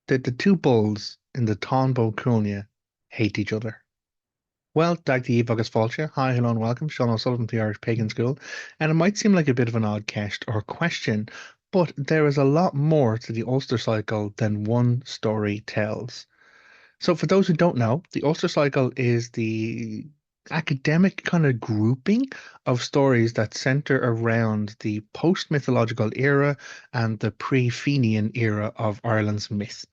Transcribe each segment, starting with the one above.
Did the two bulls in the Táin Bó Cuailnge hate each other? Well, Dag the Agus Fáilte. Hi, hello, and welcome. Jon O'Sullivan from the Irish Pagan School. And it might seem like a bit of an odd cast or question, but there is a lot more to the Ulster cycle than one story tells. So, for those who don't know, the Ulster cycle is the academic kind of grouping of stories that center around the post-mythological era and the pre-Fenian era of Ireland's myth.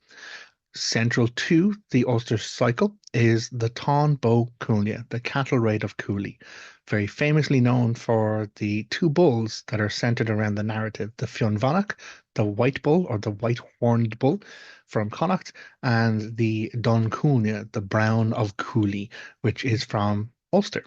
Central to the Ulster cycle is the Táin Bó Cuailnge, the cattle raid of Cooley, very famously known for the two bulls that are centered around the narrative, the Finnbhennach, the white bull or the white-horned bull from Connacht, and the Donn Cuailnge, the brown of Cooley, which is from Ulster.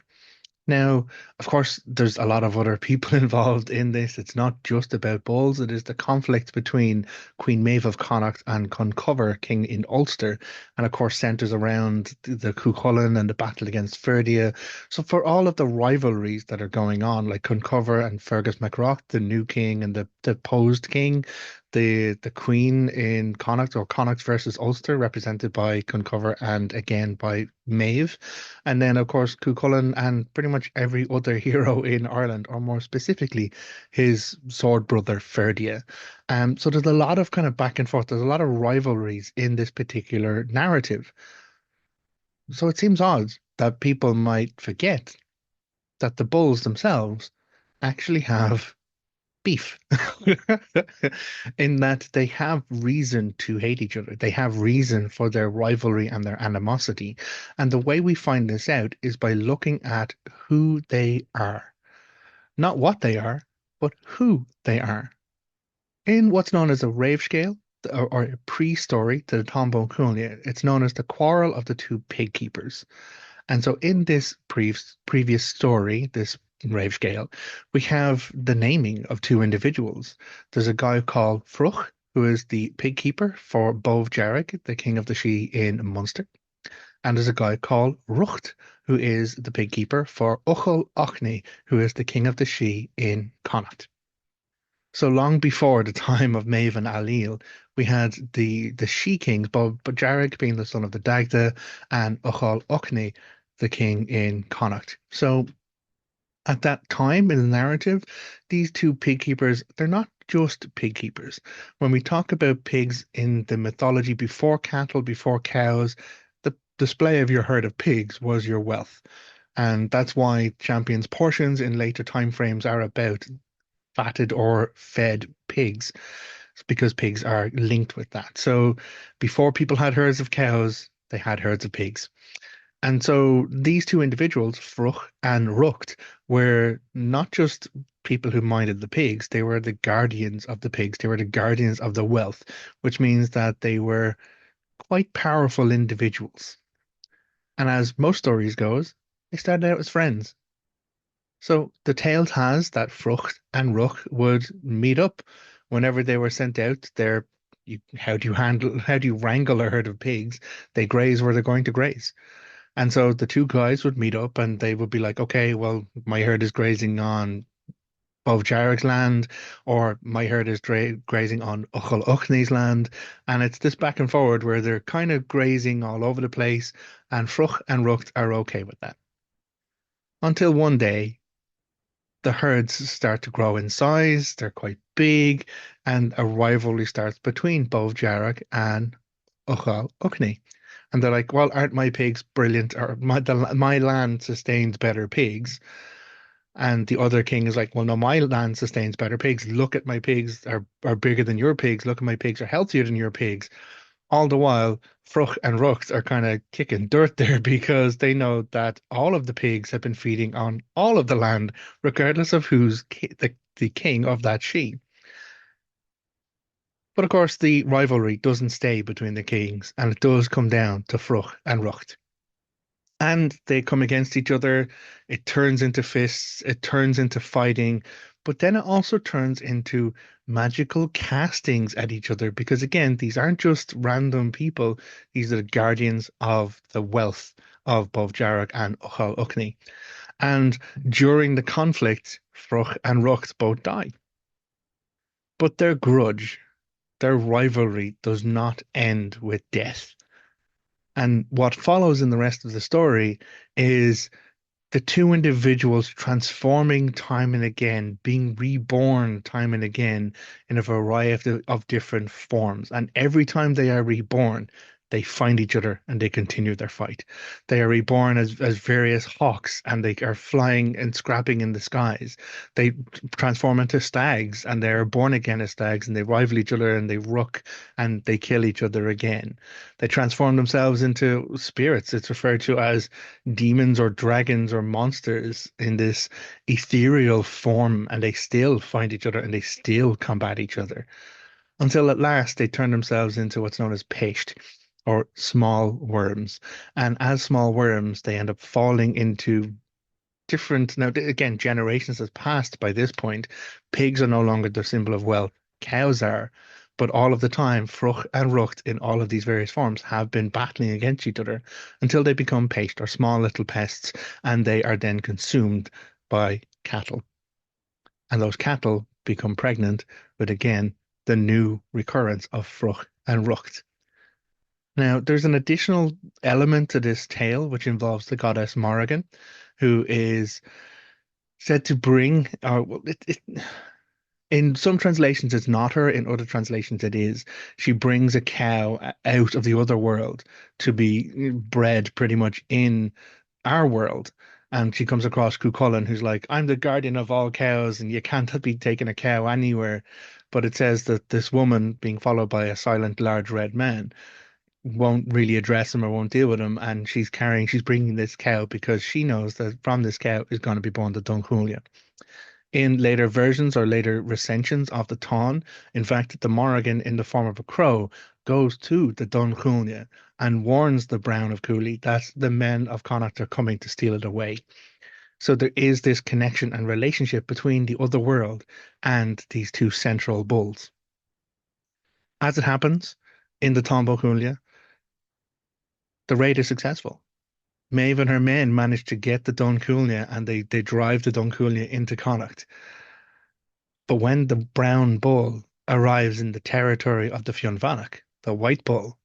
Now, of course, there's a lot of other people involved in this. It's not just about bulls. It is the conflict between Queen Maeve of Connacht and Concover, King in Ulster, and of course centers around the Cuchulainn and the battle against Ferdia. So for all of the rivalries that are going on, like Concover and Fergus MacRoch, the new king and the deposed king, the Queen in Connacht or Connacht versus Ulster, represented by Concover and again by Maeve. And then, of course, Cuchulainn and pretty much every other hero in Ireland, or more specifically, his sword brother Ferdia. So there's a lot of kind of back and forth. There's a lot of rivalries in this particular narrative. So it seems odd that people might forget that the bulls themselves actually have beef in that they have reason to hate each other. They have reason for their rivalry and their animosity. And the way we find this out is by looking at who they are. Not what they are, but who they are. In what's known as a rave scale, or a pre-story to the Táin Bó Cuailnge, it's known as the quarrel of the two pig keepers. And so in this previous story, this rave scale, we have the naming of two individuals. There's a guy called Friuch, who is the pig keeper for Bov Jarrig, the king of the Sidhe in Munster. And there's a guy called Rucht, who is the pig keeper for Uchel Ochne, who is the king of the Sidhe in Connacht. So long before the time of Maeve and Ailill, we had the she kings, Bob Jarrig being the son of the Dagda, and Ochal Ochne, the king in Connacht. So at that time in the narrative, these two pig keepers, they're not just pig keepers. When we talk about pigs in the mythology before cattle, before cows, the display of your herd of pigs was your wealth. And that's why champions' portions in later time frames are about fatted or fed pigs. It's because pigs are linked with that. So before people had herds of cows, they had herds of pigs. And so these two individuals, Fruch and Rucht, were not just people who minded the pigs, they were the guardians of the pigs. They were the guardians of the wealth, which means that they were quite powerful individuals. And as most stories goes, they started out as friends. So the tale has that Frucht and Ruch would meet up whenever they were sent out. How do you wrangle a herd of pigs? They graze where they're going to graze. And so the two guys would meet up and they would be like, okay, well, my herd is grazing on Bov Jarrett's land, or my herd is grazing on Uchel Uchne's land. And it's this back and forward where they're kind of grazing all over the place, and Fruch and Rucht are okay with that. Until one day, the herds start to grow in size, they're quite big, and a rivalry starts between Bov Jarrett and Uchel Uchne. And they're like, well, aren't my pigs brilliant? Or my land sustains better pigs. And the other king is like, well, no, my land sustains better pigs. Look at my pigs are bigger than your pigs. Look at my pigs are healthier than your pigs. All the while, Fruch and Rucht are kind of kicking dirt there because they know that all of the pigs have been feeding on all of the land, regardless of who's the king of that sheep. But of course, the rivalry doesn't stay between the kings, and it does come down to Fruch and Rucht. And they come against each other. It turns into fists, it turns into fighting, but then it also turns into magical castings at each other because, again, these aren't just random people, these are the guardians of the wealth of both Jarrock and Uchal Uchni. And during the conflict, Fruch and Rucht both die. But their grudge Their rivalry does not end with death. And what follows in the rest of the story is the two individuals transforming time and again, being reborn time and again in a variety of different forms. And every time they are reborn, they find each other and they continue their fight. They are reborn as various hawks and they are flying and scrapping in the skies. They transform into stags and they are born again as stags and they rival each other and they rook and they kill each other again. They transform themselves into spirits. It's referred to as demons or dragons or monsters in this ethereal form, and they still find each other and they still combat each other until at last they turn themselves into what's known as pecht or small worms. And as small worms, they end up falling into different, now again, generations has passed by this point. Pigs are no longer the symbol of wealth, cows are. But all of the time, Fruch and Rucht in all of these various forms have been battling against each other until they become pests or small little pests, and they are then consumed by cattle. And those cattle become pregnant with again the new recurrence of Fruch and Rucht. Now, there's an additional element to this tale which involves the goddess Morrigan, who is said to bring, or well, in some translations it's not her, in other translations it is. She brings a cow out of the other world to be bred pretty much in our world. And she comes across Cuchulainn, who's like, I'm the guardian of all cows, and you can't be taking a cow anywhere. But it says that this woman, being followed by a silent, large red man, won't really address him or won't deal with him. And she's bringing this cow because she knows that from this cow is going to be born the Donn Cuailnge. In later versions or later recensions of the Táin, in fact, the Morrigan in the form of a crow goes to the Donn Cuailnge and warns the Brown of Cooley that the men of Connacht are coming to steal it away. So there is this connection and relationship between the other world and these two central bulls. As it happens, in the Táin Bó Cuailnge, the raid is successful. Maeve and her men manage to get the Donn Cuailnge and they drive the Donn Cuailnge into Connacht. But when the brown bull arrives in the territory of the Finnbhennach, the white bull,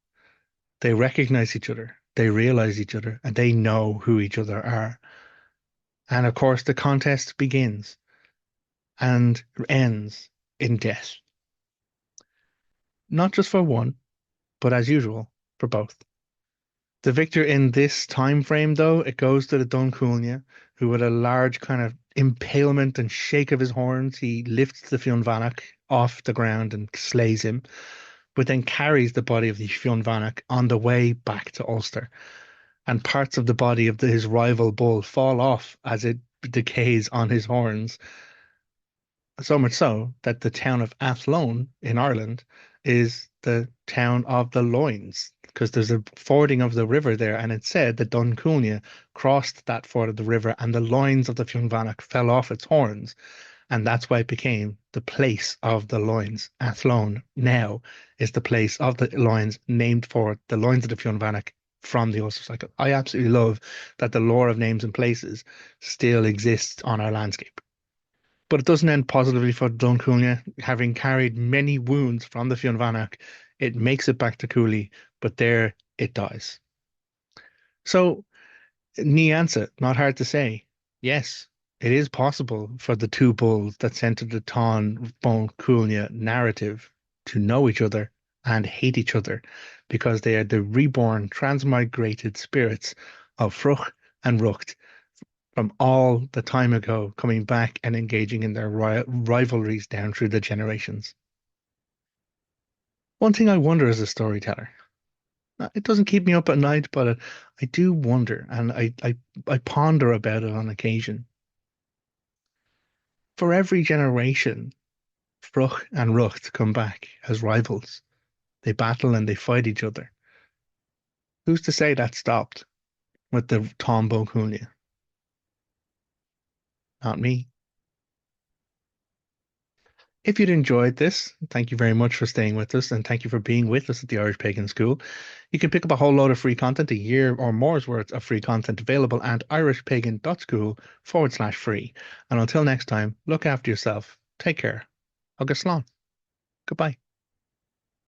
they recognize each other, they realize each other, and they know who each other are. And of course, the contest begins and ends in death. Not just for one, but as usual, for both. The victor in this time frame, though, it goes to the Donn Cuailnge, who with a large kind of impalement and shake of his horns, he lifts the Fionnbhennach off the ground and slays him, but then carries the body of the Fionnbhennach on the way back to Ulster. And parts of the body of his rival bull fall off as it decays on his horns. So much so that the town of Athlone in Ireland is the town of the loins because there's a fording of the river there, and it said that Donn Cuailnge crossed that ford of the river, and the loins of the Fionnbhennach fell off its horns, and that's why it became the place of the loins. Athlone now is the place of the loins, named for the loins of the Fionnbhennach from the Ulster cycle. I absolutely love that the lore of names and places still exists on our landscape. But it doesn't end positively for Donn Cuailnge. Having carried many wounds from the Fionnbhennach, it makes it back to Cooley, but there it dies. So, ní answer, not hard to say. Yes, it is possible for the two bulls that center the Táin Bó Cuailnge narrative to know each other and hate each other because they are the reborn, transmigrated spirits of Fruch and Rucht from all the time ago, coming back and engaging in their rivalries down through the generations. One thing I wonder as a storyteller, it doesn't keep me up at night, but I do wonder, and I ponder about it on occasion. For every generation, Fruch and Rucht come back as rivals. They battle and they fight each other. Who's to say that stopped with the Táin Bó Cuailnge? Not me. If you'd enjoyed this, thank you very much for staying with us and thank you for being with us at the Irish Pagan School. You can pick up a whole load of free content, a year or more's worth of free content available at irishpagan.school/free. And until next time, look after yourself. Take care. Agus slán. Goodbye.